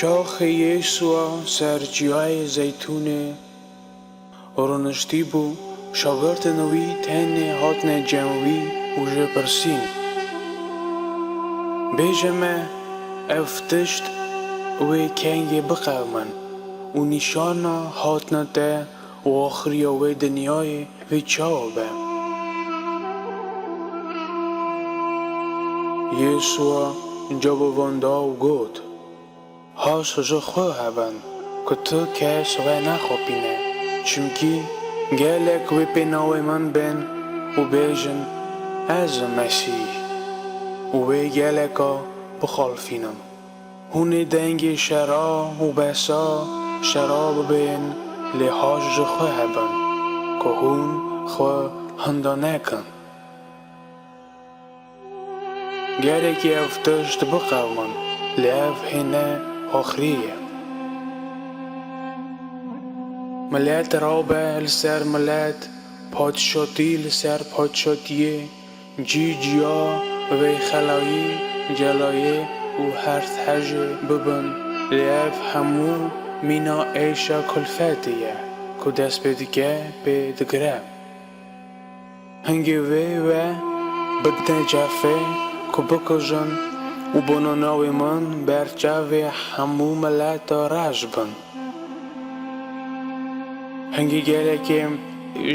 چاخ یسوع سر جیای زیتون رونشتی بو شاگرد نوی تن هاتن جمعی و جپرسین بیجمه افتشت و کنگ بقومن و نشان هاتن ته و آخری و دنیای و چاوبه یسوع جواب واندا و گفت هاش خواه هبن که تو کس و نخوابینه چونکی گلک و پناو من بین و بیجن از مسیح و گلکا بخالفینم هونی دنگ شرا و بسا شراب بین لحاج خواه هبن که هون خواه هندانه کن گلکی افتشت بقومن لیف هنه آخریه ملت رابه لسر ملت پادشاتی لسر پادشاتیه جی جیا و خلایی جلایه و هرت حج ببن لیف همو مینا ایشا کلفتیه که دست بدگه بدگره هنگی و بدن جفه که بکجن و بناناوی من بر جاوی همو ملت راج بن هنگی گله که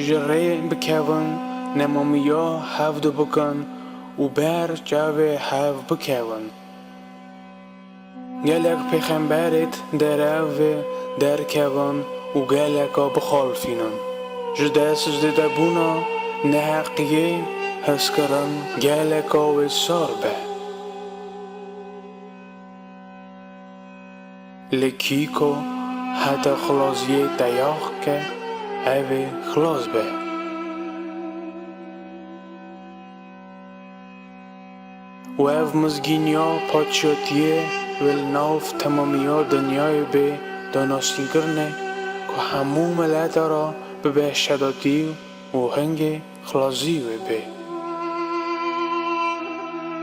جره بکون نمامیا هفت بکن و بر جاوی هفت بکون گلک پیغمبرت در و در کون و گلکا بخالفینن جدس جده بونا نحقیه هسکرن گلکا و ساربه لکیکو حتی خلاصیه دیاخ که اوه خلاص به و او مزگینیا پادشاتیه ولناف تمامیا دنیای به دانستین کرنه که همو ملت را به بهشداتی و هنگ خلاصی به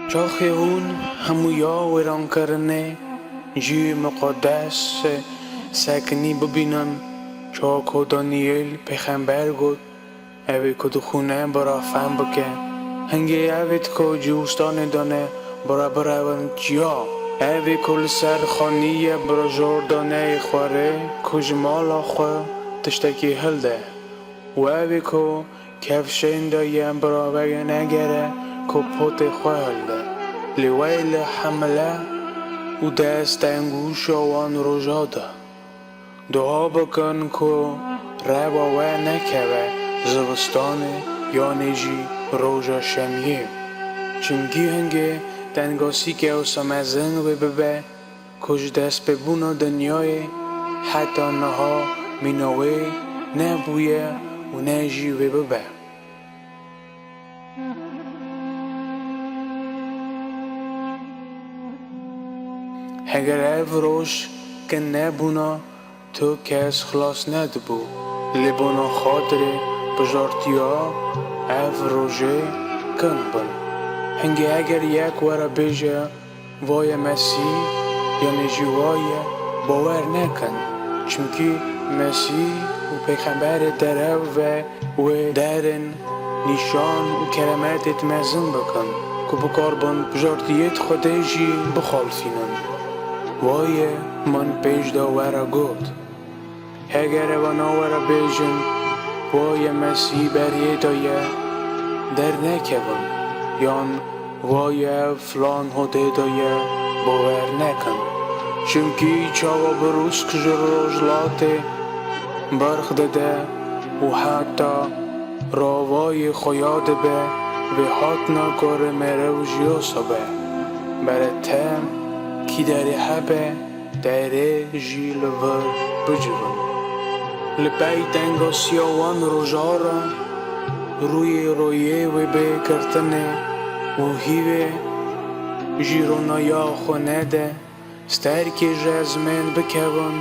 چاخه هون همویا ویران کرنه جی مقدس سکنی ببینن چاکو دانیل پیغمبر گفت اوی که خونه برا فهم بکن هنگی اوید که جوستان دانه برا براون جیا اوی کل سر خانیه برا جوردانه خواره کجمالا خواه تشتکی هلده و اوی که کفشین دایم برا بگه نگره که پوت خواه هلده لیویل حمله و دست انگوش آوان روژاده دعا بکن که ربا و نکوه زوستان یا نجی روژا شمیه چونگی هنگه دنگاسی که او سمزن و ببه کج دست ببونا دنیای حتی نها منوه نبویه و نجی و ببه اگر او روش که نبونا تو کس خلاص ندبو لبونا خاطر بجارتیا او روژه کن بن هنگی اگر یک ورا بیجه وای مسیح یعنی جوای باور نکن چونکی مسیح و پیغمبر در و درن نشان و کرامتت مزن بکن که بکار بن بجارتیت خودشی بخالفینن وای من پیش داورا گفت اگر واناورا بیجن وای مسیح بریه دایه در نکبن یان وای فلان هده دایه باور نکن چونکی چاوا بروز کجر روزلات برخ داده و حتی راوای خویاد به و حتنا کار مره و جیاسا به برتم کی داری حبه داره جیل ور بجون لپای تنگا سیاوان روژارا رویه و به کرتنه و هیوه جیرونایا خونه ده سترکی جزمن بکون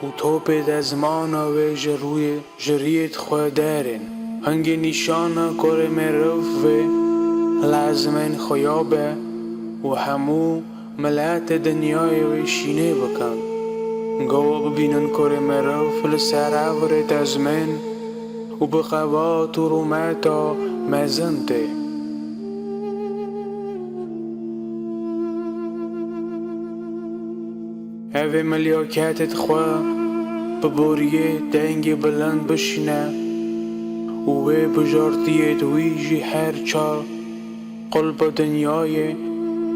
و توپ دزمان و جریت خواه دارن هنگی نشان کار مروف و لازمن خویابه و همو ملت دنیای و شینه بکن گاوا ببینن کره مرو فل سراورت از من و بخوات و رومتا مزنته اوه ملیاکتت خواه ببوریه دنگ بلند بشینه و بجارتیت ویجی هر چا قلب دنیای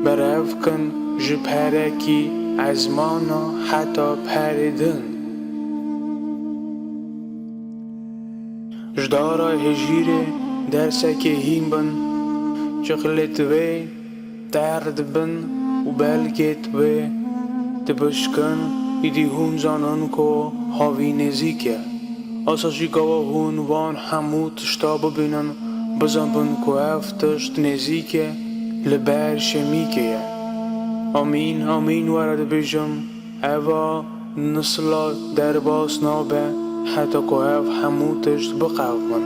برف کن جپرکی از مانا حتی پردن جدارا هجیره درسک هیم بن چخلت وی درد بن و بلکت وی دبشکن ایدی هون زانن کو هاوی نزیکه آساشی گاوا هون وان همو تشتا ببینن بزن بن کو افتشت نزیکه لبر شمیکه آمین آمین ورد بجم اوا نسلا در باس نابه حتی که اف همو تشت بقومن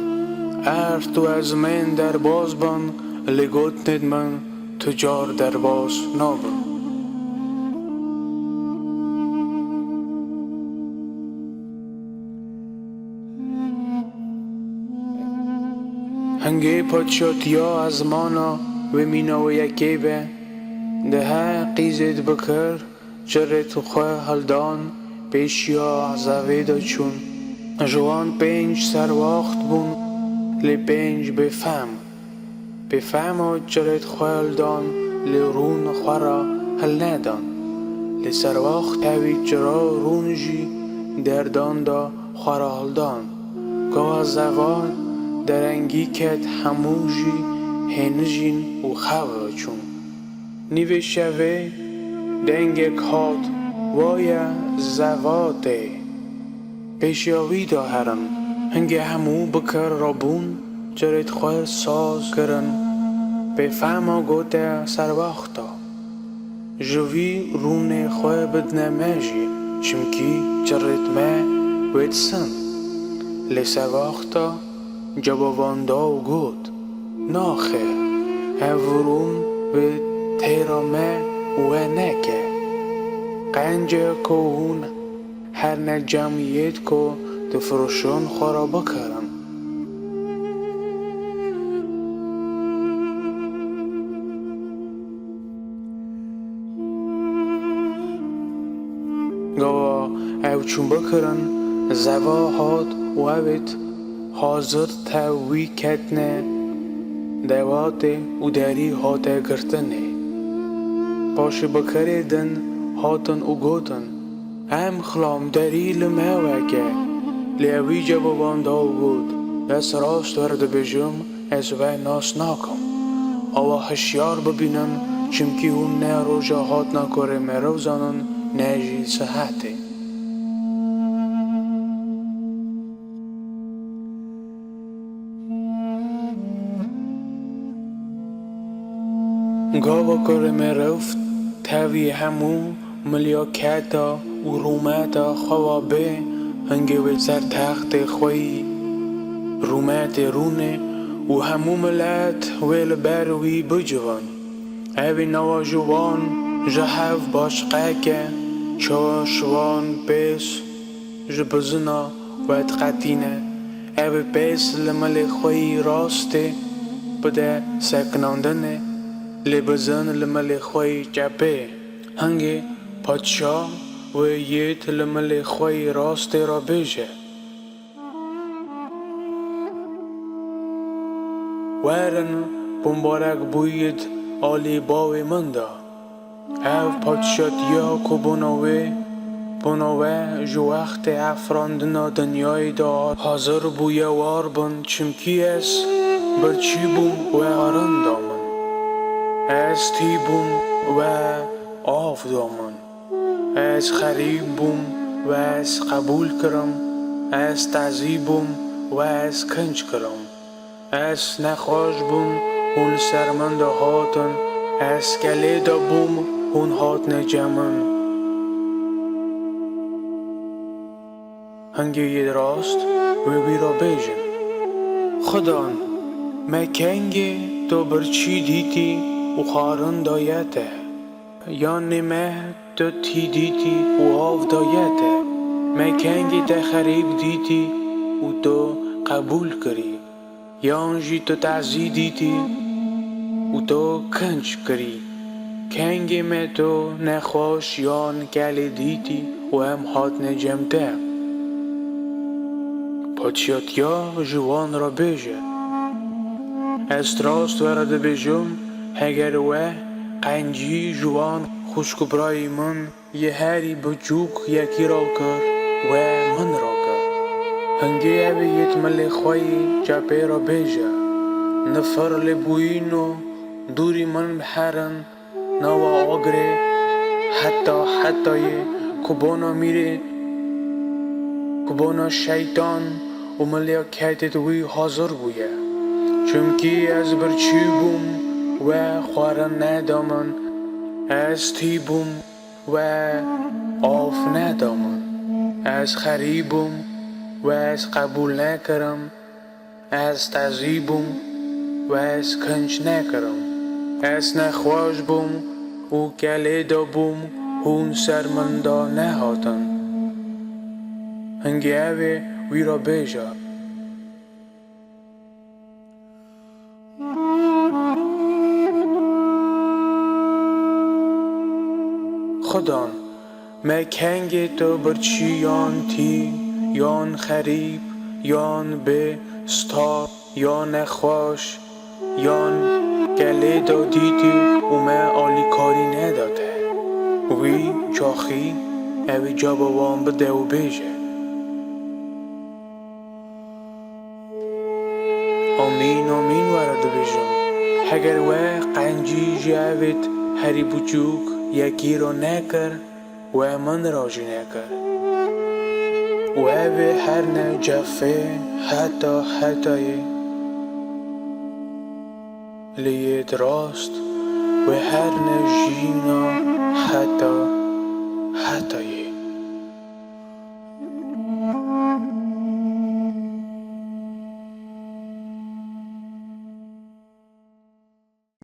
ارف تو از من در باز بان لگوت ند من تجار در باز نابن هنگه پادشاتیا از مانا و مینا و یکی به ده ها قیزت بکر جرت خواه هلدان پیشیا زویدا چون جوان پنج سر وقت بون لی پنج بفهم و جرت خواه هلدان لی رون خورا هل ندان لی سر وقت هوی جرا رون جی دردان دا خورا هلدان گاه زوان درنگی کت هموجی هنجین و خواه چون نیوه شوه دنگک هات وایا زواده پیشیاوی دا هرن هنگه همو بکر رابون جرت خواه ساز کرن بفهما گوته سر وقتا جوی رون خواه بدنمجی چمکی جرت ما ویدسن لی سر وقتا جواباندا و گود ناخه هورون به تیرامه و نکه قنجه که هون هر نجمعیت که دفروشون خورا بکرن گوا او چون بکرن زوا هاد و اوید حاضر تاوی کتنه دواته و داری هاته گرتنه باشه بکردن هاتن و گوتن هم خلام داری لموکه لیوی جوابان دا و گود دست راست ورد بجم از وی ناس ناکم آوا هشیار ببینن چمکی هون نه روژا هات نکاره مرو زانن نجی صحته گاوا کره مرفت تاوی همو ملیاکتا و رومتا خوابه هنگه و سر تخت خوی رومت رونه و همو ملت ویل بروی بجوان اوی نوا جوان جهف باش قاکه چاشوان پیس جبزنا وید قطینه اوی پیس لمل خوی راسته بده سکناندنه لبزن لمل خوی جبه هنگه پادشاه و یت لمل خوی راست را بیجه ورن بمبارک بوید آلی باوی مندا او پادشات یا که بناوه جو وقت افراندنا دنیای دا حاضر بویه وار بن چمکی اس برچی بوم و آرن دامن از تی بوم و آف دامن از خریب بوم و از قبول کرم از تعذیب بوم و از کنج کرم از نخواش بوم هون سرمند هاتن از گله دا بوم هون هات نجمن هنگه ید راست و بیرا بیجن خدان مکنگه تو برچی دیتی و خارن دایته یا نمه تو تی دیتی و هاف دایته من کنگی تخریب دیتی و تو قبول کری یانجی تو تعزی دیتی و تو کنج کری کنگی من تو نخواش یان کلی دیتی و هم هات نجمته پاچیاتیا جوان را بیجه استراست ورده بیجم هگر و قنجی جوان خوشک برای من یه هری بچوک یکی را کر و من را کر هنگی اوی یت ملی خواهی جپی را بیجه نفر لبوینو دوری من بحرن نوا آگره حتی کبانا میره کبانا شیطان و ملیا کتت وی حاضر بویه چونکی از برچی بوم و خوارن ندامن از تی بوم و آف ندامن از خریبم و از قبول نکرم از تعذیبم و از کنج نکرم از نخواش بوم و کلی دا بوم هون سرمندا نهاتن هنگی اوی وی را بیجا خدان من کنگ تو برچی یان تی یان خریب یان به ستا یان نخواش یان گله دادیتی و من آلی کاری نداده وی چاخی اوی جابوان بده و بیجه آمین ورده بیجم هگر و قنجی جاوید هری بچوک یکی را نکر و من راجی نکر و اوی هر نه جفه حتی لیت راست و هر نه جینا حتی